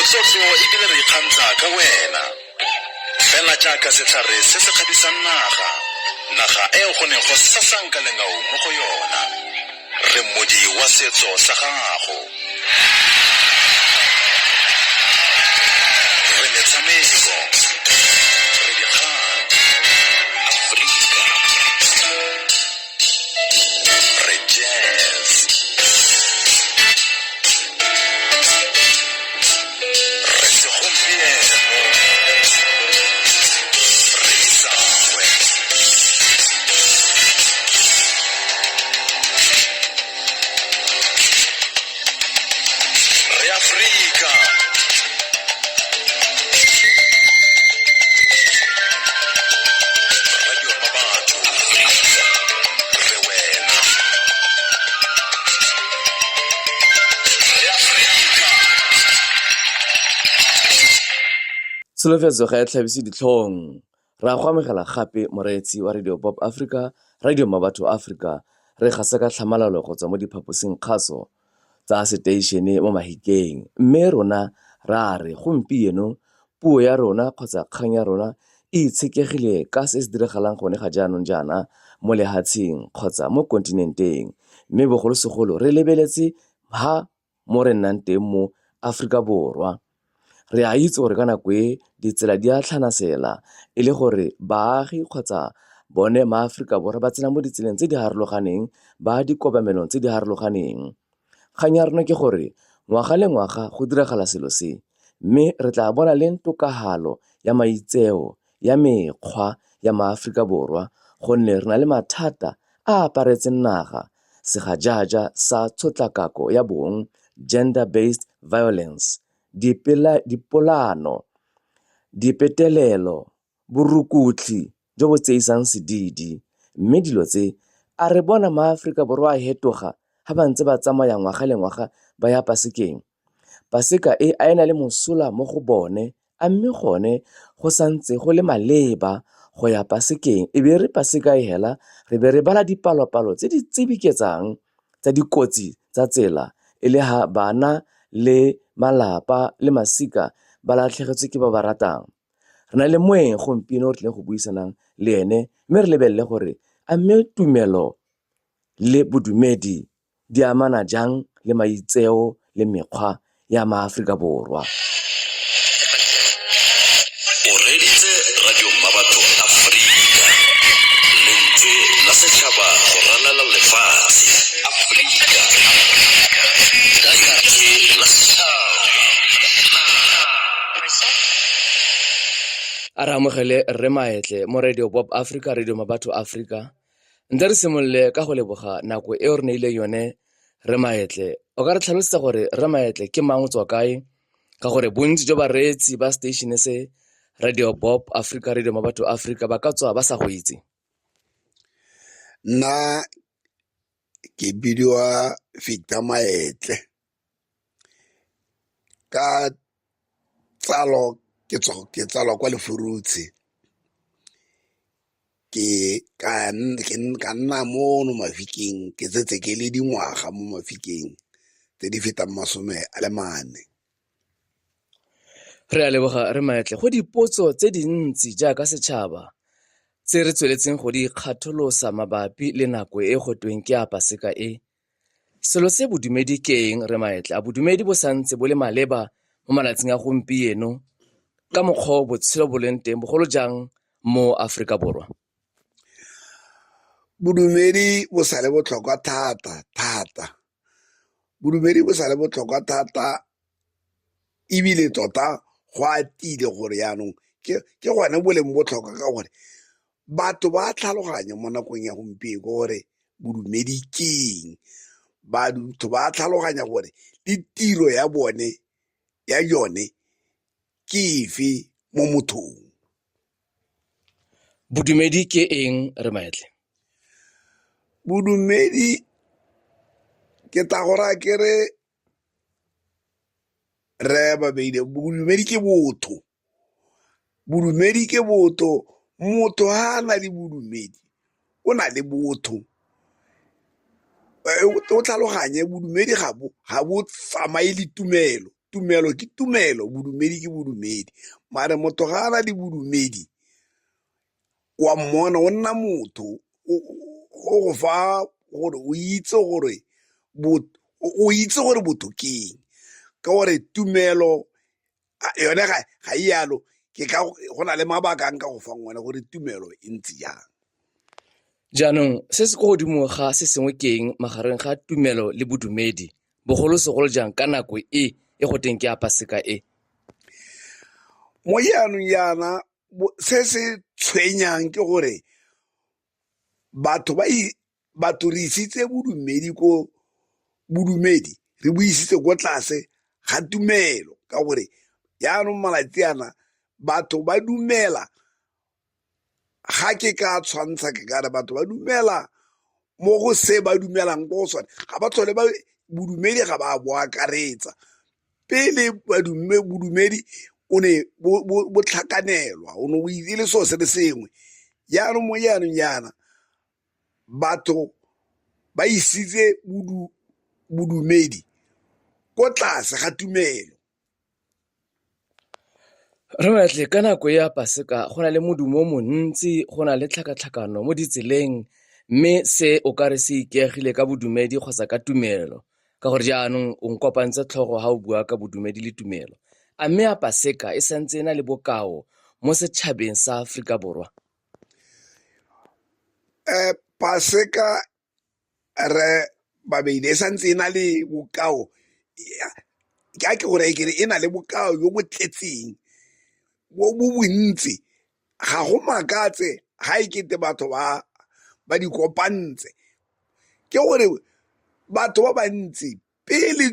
motlotlo ebile re ikgantsha ka wena fela jaaka setlhare se se kgadisang naga e go ne go sasanka lengao mo go yona. Re mmodi wa setso sa gago, re metshameko, re dikgang, Afrika, re jazz, re segompieno, re isagwe. Re Afrika, Radio Mabatho, re wena. Re Afrika. Solofetso ga e tlhabise ditlhong. Ra go amogela gape moreetsi wa Radio Pop Africa, Radio Mabatho Africa, re gasa ka tlhamalalo go tswa mo diphaposing kgaso tsa seteišene mo Mahikeng. Mme rona ra re gompieno puo ya rona kgotsa kgang ya rona e itshekegile ka se se diragalang gone ga jaanong jaana mo lehatsheng kgotsa mo kontinenteng. Mme bogolosegolo re lebeletse ha mo re nnang teng mo Aforika Borwa. Re a itse gore ka nako e ditsela di a tlhanasela e le gore baagi kgotsa bone maAforika Borwa ba tsena mo ditseleng tse di harologaneng ba dikobamelong tse di harologaneng. Kgang ya rona ke gore ngwaga le ngwaga go diragala selo se, mme re tla bona le tokagalo ya maitseo ya mekgwa ya maAforika Borwa gonne re na le mathata a aparetseng naga segajaja sa tshotlakako ya bong, gender-based violence, dipolano, dipetelelo, borukutli jo bo tseisang sedidi. Mme dilo tse a re bona maAforika Borwa a hetoga ha ba ntse ba tsamaya ngwaga le ngwaga ba ya Pasekeng. Paseka e a ena le mosola mo go bone, a mme gone go santse go le maleba go ya Pasekeng. E be re Paseka e hela re be re bala dipalopalo tse di tsebiketsang tsa dikotsi tsa tsela e le ha bana le malapa le masika ba latlhegetswe ke ba ba ratang. Re na le moeng gompieno re tlile go buisanang le ene, mme re lebelele gore a mme tumelo le bodumedi di amana jang le maitseo le mekgwa ya maAforika Borwa. O reditse Radio Mabatho Afrika, lentswe la setšhaba go ralala lefatshe. Afrika, lentswe la setšhaba. A re amogele Rre Maetle mo Radio Pop Africa, Radio Mabatho Africa. Ntse re simolole ka go leboga nako e o re neile yone Rre Maetle. O ka re tlhalosetsa gore Rre Maetle ke mang, o tswa kae, ka gore bontsi jo bareetsi ba station se Radio Pop Africa, Radio Mabatho Africa ba ka tswa ba sa go itse? Nna ke bidiwa Victor Maetle, ka tsalo ke tsalwa kwa Lefurutse. Ke ka nna mono Mafikeng ke tsetse ke le dingwaga mo Mafikeng tse di fetang 40. Re a leboga Rre Maetle go dipotso tse dintsi jaaka setšhaba tse re tsweletseng go di kgatholosa mabapi le nako e go tweng ke a Paseka e. Selo se bodumedi ke eng Rre Maetle? A bodumedi bo santse bo le maleba mo malatsing a gompieno ka mokgwa botshelo bo leng teng bogolo jang mo Aforika Borwa? Bodumedi bo sa le botlhokwa thata. Bodumedi bo sa le botlhokwa thata ebile tota go atile gore yaanong ke gone bo leng botlhokwa ka gore batho ba tlhaloganya mo nakong ya gompieno gore bodumedi ke eng. Batho ba tlhaloganya gore le tiro ya bone ya yone ke efe mo mothong. Bodumedi ke eng Rre Maetle? Bodumedi ke ta gora ke re ba beile bodumedi ke botho. Bodumedi ke botho. Motho ha na le bodumedi o na le botho. O tlhaloganye bodumedi ga bo tsamaye le tumelo. tumelo ke tumelo, bodumedi ke bodumedi. Mare motho ga ana le bodumedi, wa mmona o nna motho go fa gore o itse gore botho keng, ka gore tumelo yone ga yalo ke ka go na le mabaka a nka go fang ngwana gore tumelo e ntse jang. Jaanong se se ko godimo ga se sengwe keng magareng ga tumelo le bodumedi bogolosegolo jang ka nako e go teng ke a Paseka e? Mo jaanong yana se se tshwenyang ke gore batho re isitse bodumedi re bo isitse ko tlase ga tumelo, ka gore jaanong malatsi ana batho ba dumela, ga ke ka tshwantsha ke kare batho ba dumela mo go se ba dumelang ko go sone, ga ba tlhole bodumedi ga ba bo akaretsa. Pele bodumedi o ne bo tlhakanelwa, o ne o itse le seo se le sengwe. Jaanong mo jaanong yana batho ba isitse bodumedi ko tlase ga tumelo. Re Maetle, ka nako ya Paseka go na le modumo o montsi, go na le tlhakatlhakano mo ditseleng, mme se o ka re se ikaegile ka bodumedi kgotsa ka tumelo, ka gore jaanong o nkopantse tlhogo ga o bua ka bodumedi le tumelo. A mme ya Paseka e santse e na le bokao mo setšhabeng sa Aforika Borwa? Paseka re babedi e santse e na le bokao, ke gore kere e na le bokao jo bo tletseng bo bontsi. Ga go makatse ga ekete batho ba di kopantse, ke gore batho ba bantsi pele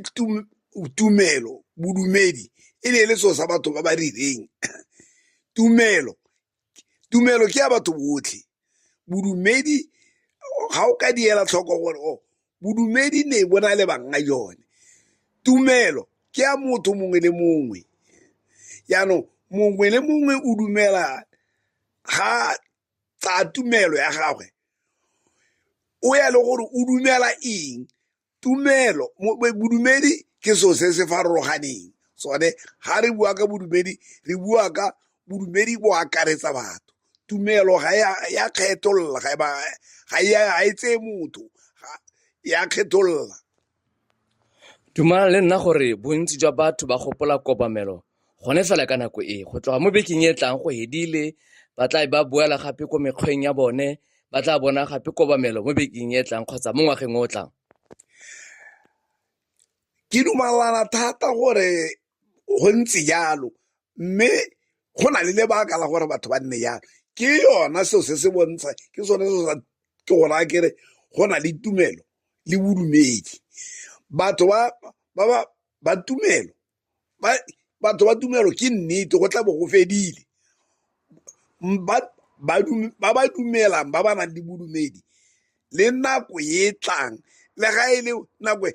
tumelo bodumedi e ne le seo sa batho ba ba rileng. Tumelo ke ya batho botlhe, bodumedi ga o ka diela tlhoko gore bodumedi ne bona le banga yone, tumelo ke ya motho mongwe le mongwe. Jaanong mongwe le mongwe o dumela ga tsa tumelo ya gagwe, o ya le gore o dumela eng. Tumelo bodumedi ke seo se se farologaneng sone. Ga re bua ka bodumedi, re bua ka bodumedi bo akaretsa batho. Tumelo ga ya kgetolola, ga e tseye motho, ya kgetolola. Dumana le nna gore bontsi jwa batho ba gopola kobamelo gone fela ka nako e, go tloga mo bekeng e tlang go hedile ba tla ba boela gape ko mekgweng ya bone, ba tla bona gape kobamelo mo bekeng e tlang kgotsa mo ngwageng o tlang. Ke dumalana thata gore go ntse jalo, mme go na le lebaka la gore batho ba nne jalo. Ke yona seo se se bontsha, ke sone seo ke gona kere go na le tumelo le bodumedi. Batho ba tumelo ke nnete go tla bo go fedile. Ba dumelang ba nang le bodumedi le nako e tlang, le ga e le nako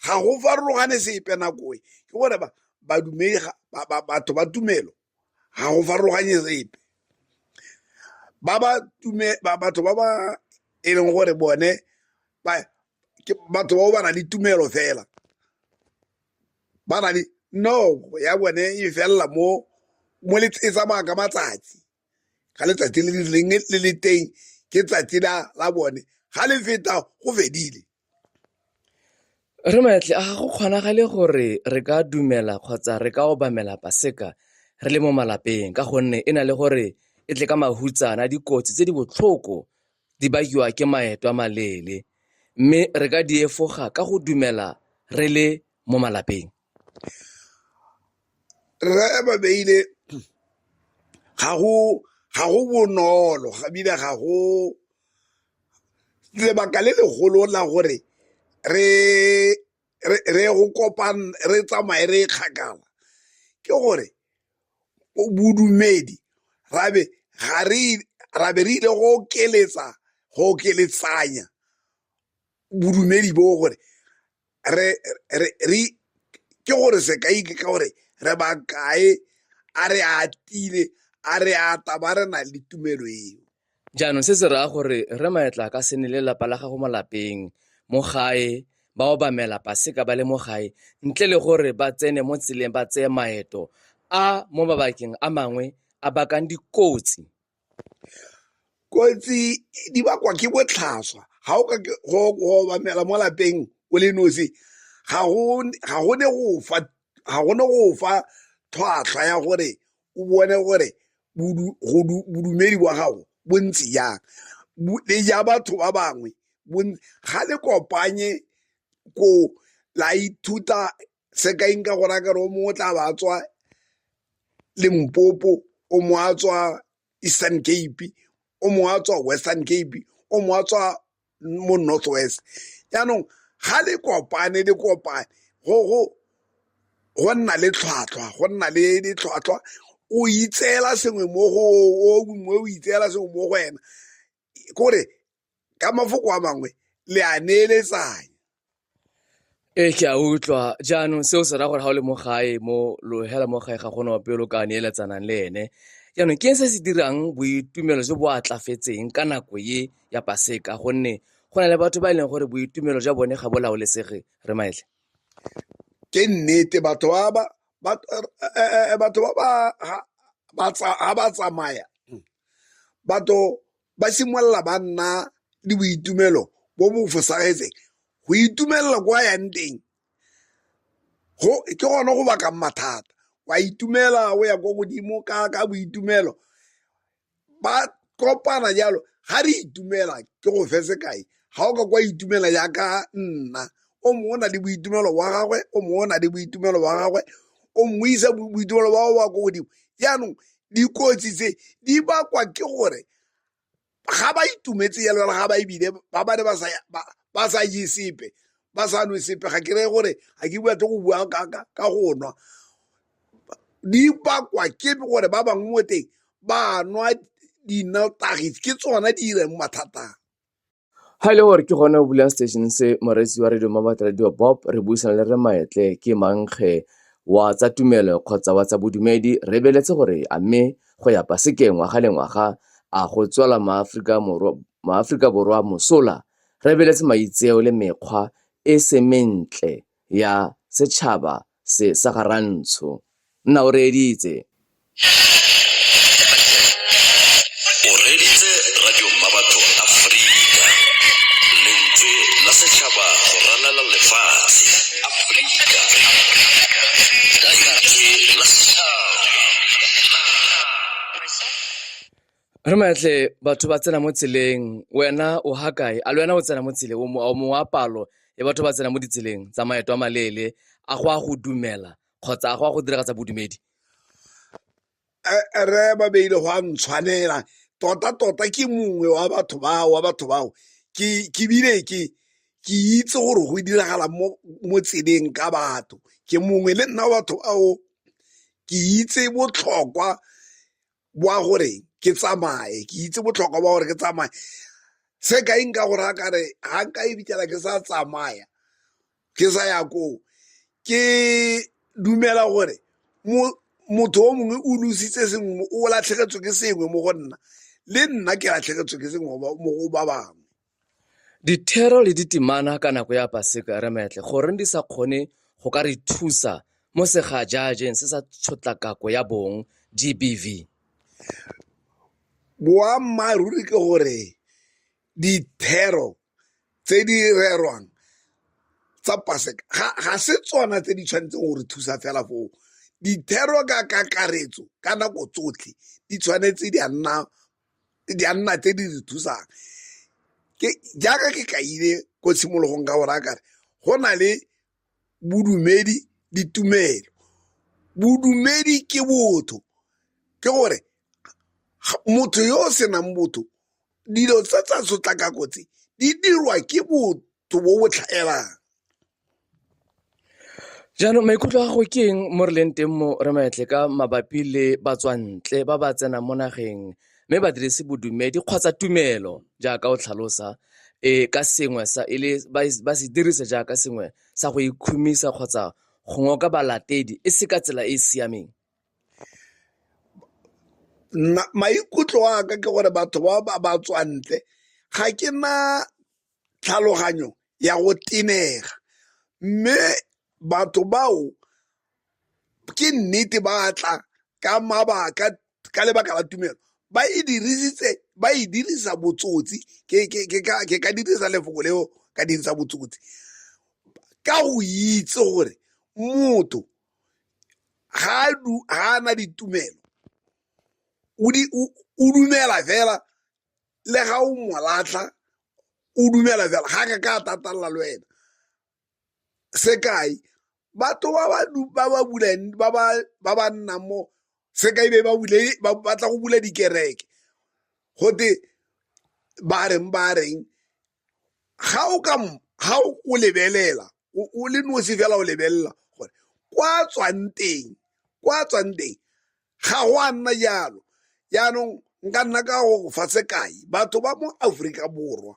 ga go farologane sepe nako e, ke gore badumedi batho ba tumelo ga go farologanye sepe. Batho ba ba e leng gore bone batho ba ba na le tumelo fela, ba na le ya bone e felela mo e tsamaya ka matsatsi, ga letsatsi le le teng ke tsatsi la bone, ga le feta go fedile. Re Maetle, a ga go kgonagale gore re ka dumela kgotsa re ka obamela Paseka re le mo malapeng, ka gonne e na le gore e tle ka mahutsana, dikotsi tse di botlhoko di bakiwa ke maeto a maleele, mme re ka di efoga ka go dumela re le mo malapeng? Re ba beile ga go bonolo, ga bile ga go lebaka le legolo la gore re go kopana, re tsamaye re kgakala, ke gore bodumedi ra be re ile go okeletsanya bodumedi bo, gore ke gore sekai ke ka gore re ba kae a re atile a re ata ba re na le tumelo eo. Jaanong se se raya gore Re Maetle ka se ne le lelapa la gago mo lapeng mo gae ba obamela Paseka ba le mo gae ntle le gore ba tsene mo tseleng ba tseye maeto a mo mabakeng a mangwe a bakang dikotsi? Kotsi di bakwa ke botlhaswa ga o ka go obamela mo lapeng o le nosi ga go ne go fa tlhwatlhwa ya gore o bone gore bodumedi bwa gago bo ntse jang le ja batho ba bangwe ga le kopanye ko la ithuta sekaing ka gore ka re o mongwe o tla ba tswa Limpopo, o mo a tswa Eastern Cape, o mo a tswa Western Cape, o mo a tswa mo Northwest. Yaanong ga le kopane go nna le tlhwatlhwa go nna le ditlhwatlhwa o itseela sengwe mo go o mongwe o itseela sengwe mo go wena kore ka mafoko a mangwe le a neeletsanya. Ke a utlwa jaanong seo se ra gore ga o le mo gae mo lo hela mo gae ga gona pelo ka neeletsanang le ene jaanong ke se se dirang boitumelo jo bo atlafetseng ka nako ye ya Paseka gonne go na le batho ba e leng gore boitumelo jwa bone ga bo laolesege re maetle? Ke nnete batho ba ba tsamaya batho ba simolola ba nna le boitumelo bo bo fosagetseng go itumelela kwa yang teng ke gona go bakang mathata wa itumela o ya kwa godimo ka boitumelo ba kopana jalo ga re itumela ke go fe sekai ga o ka kwa itumela jaaka nna o mongwe o na le boitumelo wa gagwe o mongwe o na le boitumelo wa gagwe o mongwe isa boitumelo ba wa kwa godimo jaanong dikotsi tse di bakwa ke gore ga ba itumetse jalo ga ba ebile ba bane ba sa je sepe ba sa nwe sepe ga ke re gore ga ke bua go bua ka go nwa di bakwa ke gore ba bangwe mo teng ba nwa dinotagi ke tsona di ireng mathatang. Ha ile gore ke gone o bulang station se moreetsi wa Radio Mmabatho Radio Bob re buisana le re maetle ke mankge wa tsa tumelo kgotsa wa tsa bodumedi re beletse gore a mme go ya Pasekeng ngwaga le ngwaga a go tswela maAforika Borwa mosola re beletse maitseo le mekgwa e se mentle ya setšhaba se sa garantsho nna o reeditse o reditse Radio Mmabatho Afrika lentswe la setšhaba go ralala lefatshe Afrika lentswe la setšhaba. re maetle batho ba tsena mo tseleng wena o hakae a le wena o tsena mo tseleng o mongwe wa palo ya batho ba tsena mo ditseleng tsa maeto a maleele a go a go dumela kgotsa a go a go diragatsa bodumedi? Re ba beile go a ntshwanela tota ke mongwe wa batho bao ke bile ke itse gore go diragala mo tseleng ka batho ke mongwe le nna batho ao ke itse botlhokwa bwa gore ke tsamaye ke itse botlhokwa ba gore ke tsamaye se ka eng ka gore a kare ga nka e bitela ke sa tsamaya ke sa ya koo ke dumela gore motho o mongwe o lositse sengwe o latlhegetswe ke sengwe mo go nna le nna ke latlhegetswe ke sengwe mo go ba bangwe. Dithero le ditemana ka nako ya Paseka re maetle goreng di sa kgone go ka re thusa mo segajajeng se sa tshotlakako ya bong GBV? Boammaaruri ke gore dithero tse di rerwang tsa Paseka ga se tsona tse di tshwanetseng gore thusa fela foo dithero ka kakaretso ka nako tsotlhe di tshwanetse di a nna tse di re thusang jaaka ke kaile ko tshimologong ka gore a kare go na le bodumedi ditumelo. Bodumedi ke botho ke gore motho yo o senang botho dilo tsa sotlakako tse di dirwa ke botho bo bo tlhaelang. jaanong maikutlo a go ke eng mo re leng teng mo re maetle ka mabapi le batswantle ba ba tsenang mo nageng mme ba dirise bodumedi kgotsa tumelo jaaka o tlhalosa ka sengwe sa ba se dirise jaaka sengwe sa go ikhumisa kgotsa go ngoka balatedi e se ka tsela e e siameng? Maikutlo a ka ke gore batho ba tswantle ga ke na tlhaloganyo ya go tenega mme batho bao ke nnete ba tla ka mabaka ka lebaka la tumelo ba e dirisa botsotsi ke ka dirisa lefoko leo ka dirisa botsotsi ka go itse gore motho ga a na ditumelo o dumela fela le ga o mo latlha o dumela fela ga ka tatalla le wena sekai batho ba ba nnang mo sekai be ba batla go bula dikereke gote ba reng ga o lebelela o le nosi fela o lebelela gore kwa tswang teng ga go a nna jalo jaanong nka nna ka go fa sekai batho ba mo Aforika Borwa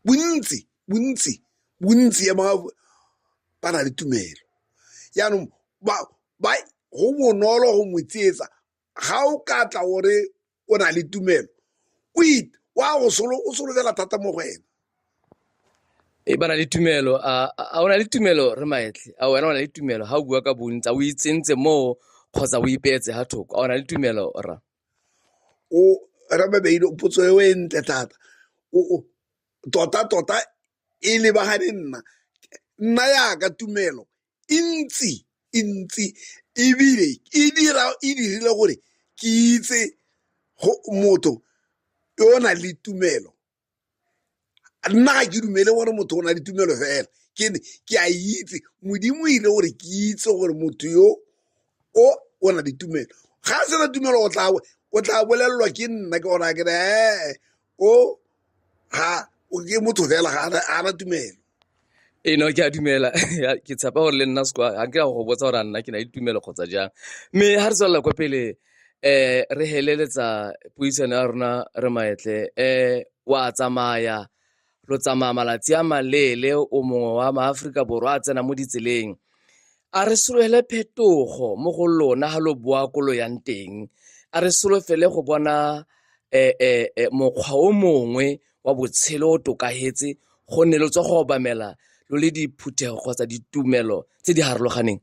bontsi ya mga ba na le tumelo jaanong go bonolo go mo tsietsa ga o ka tla gore o na le tumelo o solofela thata mo go wena ba na le tumelo a o na le tumelo re Maetle a wena o na le tumelo ga o bua ka bontsi a o itsentse mo kgotsa o ipeetse ga thoko a o na le tumelo ra o Rababeile o potso e ntle thata tota e lebagane nna yaka tumelo ntsi ebile e dirile gore ke itse motho yo o na le tumelo nna ga ke dumele gore motho o na le tumelo fela ke a itse Modimo ile gore ke itse gore motho yo o na le tumelo ga se na tumelo o tla bolelelwa ke nna ke gore ke ke motho fela ga na tumelo no ke a dumela ke tshepa gore le nna sekwa ga ke ya go botsa gore nna ke na le tumelo kgotsa jang mme ga re tswelela kwa pele re heleletsa puisano ya rona re Maetle wa tsamaya lo tsamaya malatsi a malele o mongwe wa maAforika Borwa a tsena mo ditseleng a re solofele phetogo mo go lona ga lo boa ko lo yang teng a re solofele go bona mokgwa o mongwe wa botshelo o tokagetse go ne lo tswa go obamela lo le diphuthego kgotsa ditumelo tse di harologaneng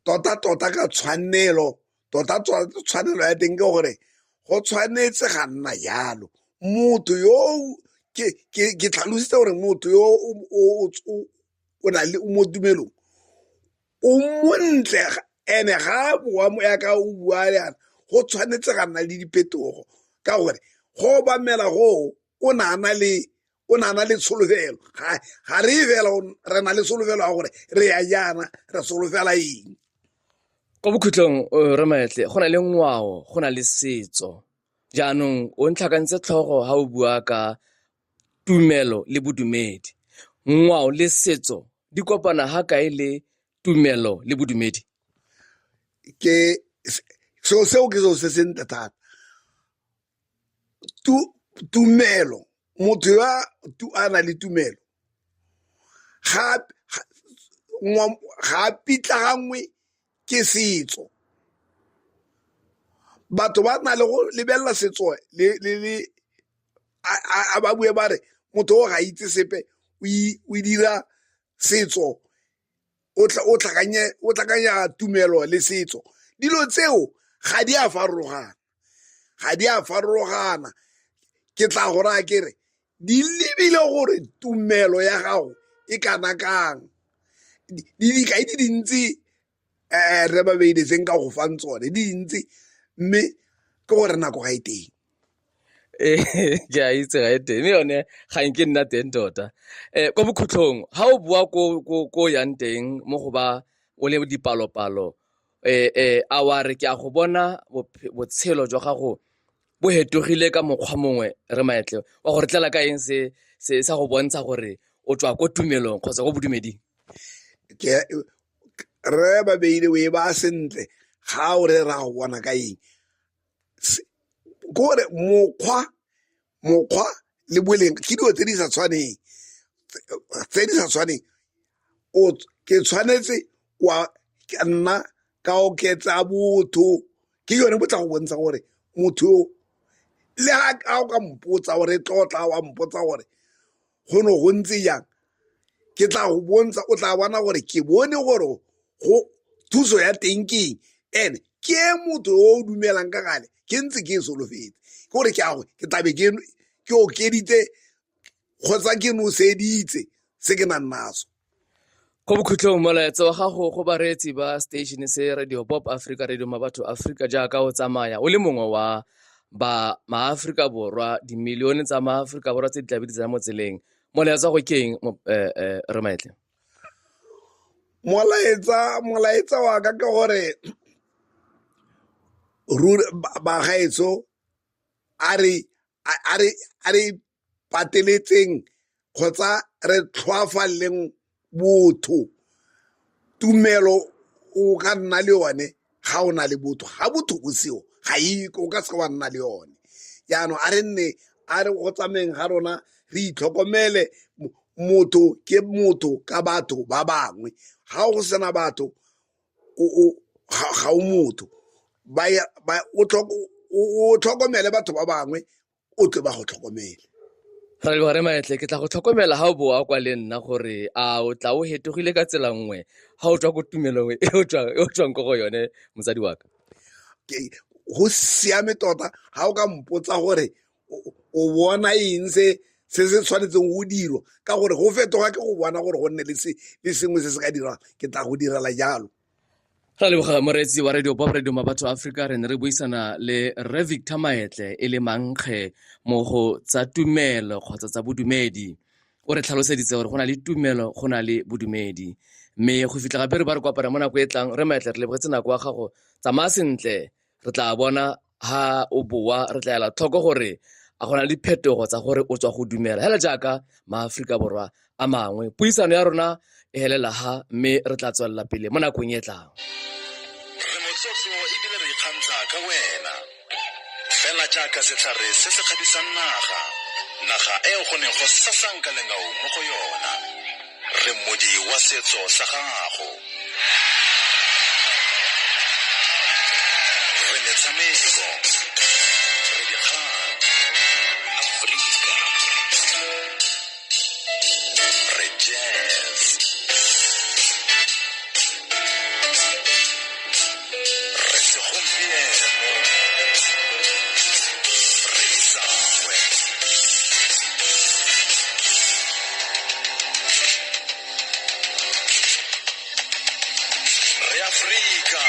tota ka tshwanelo ya teng ke gore go tshwanetse ga nna jalo motho yo ke tlhalositse gore motho yo o na le mo tumelong o montle ene ga boa mo ya ka o bua yana go tshwanetse ga nna le diphetogo ka gore go obamela go o nana le tsholofelo ga re fela re na le tsholofelo ya gore re ya jana re solofela eng ko bokhutlong re Maetle go na le ngwao go na le setso jaanong o ntlhakantse tlhogo ga o bua ka tumelo le bodumedi ngwao le setso di kopana ga kae le tumelo le bodumedi seo ke seo se sentle thata tumelo motho yo a na le tumelo ga pitlaganngwe ke setso batho ba na le go lebelela setso ba bue ba re motho o ga itse sepe o dira setso o tlhakanya tumelo le setso dilo tseo ga di a farologana ke tla go raya kere di lebile gore tumelo ya gago e kana kang dikai di dintsi re Babeile tse nka go fang tsone di dintsi mme ke gore nako ga e teng ke a itse ga e teng mme yone ga nke nna teng tota kwa bokhutlhong ga o bua ko yang teng mo go ba o le dipalopalo a wa re ke a go bona botshelo jwa gago bo hetogile ka mokgwa mongwe re Maetle wa gore tlela ka eng se sa go bontsha gore o tswa ko tumelong kgotsa go bodumeding re Babeile o e ba sentle ga o re ra go bona ka eng gore mokgwa le boleng ke dilo tse di sa tshwaneng ke tshwanetse wa nna ka oketsa botho ke yone bo tla go bontsha gore motho le ga o ka mpotsa gore tlotla wa mpotsa gore go no go ntse jang ke tla go bontsha, o tla bona gore ke bone gore go thuso ya teng keng, and ke motho o dumelang ka gale ke ntse ke e solofetse ke gore ke tlabe ke okeditse kgotsa ke noseditse se ke nang naso. go bokhutlhong molaetsa wa gago go bareetsi ba station se Radio Pop Africa, Radio Mabatho Africa, jaaka o tsamaya o le mongwe wa ba maaforika borwa, dimilione tsa maaforika borwa tse di tlabe di tsena mo tseleng, molaetsa go ke eng re Maetle? Molaetsa wa ka ke gore bagaetso a re pateletseng kgotsa re tlhoafaleng botho. Tumelo o ka nna le yone ga o na le botho, ga botho bo seo ga o ka se wa nna le yone. Yaanong a re nne a re go tsameng ga rona re itlhokomele, motho ke motho ka batho ba bangwe, ga o sena batho ga o motho. O tlhokomele batho ba bangwe o tle ba go tlhokomele. Ra le Maetle, ke tla go tlhokomela ga o boa kwa le nna gore a o tla o hetogile ka tsela nngwe ga o tswa ko tumelong e o tswang ko go yone motsadi wa ka. Go siame tota ga o ka mpotsa gore o bona eng se tshwanetseng go dirwa, ka gore go fetoga ke go bona gore go nne le sengwe se se ka dirang, ke tla go direla jalo. Ra leboga moreetsi wa Radio Pop, Radio Mabatho Africa. Re ne re buisana le Re Victor Maetle e le mankge mo go tsa tumelo kgotsa tsa bodumedi. O re tlhaloseditse gore go na le tumelo, go na le bodumedi, mme go fitlha gape re ba re kopana mo nako e tlang. Re Maetle, re lebogetse nako ya gago, tsamaya sentle, re tla bona ha o boa, re tla ela tlhoko gore a gona le phetogo tsa gore o tswa go dumela hela jaaka maaforika borwa a mangwe. Puisano ya rona e helela ha, mme re tla tswelela pele mo nakong e tlang. Re motlotlo ebile re ikgantsa ka wena, fela jaaka setlhare se se kgabisang naga e go neng go sasanka lengao mo go yona. Re mmodi wa setso sa gago, re metshameko, re dikgang, Afrika, re jazz, re segompieno, re isagwe, re Afrika.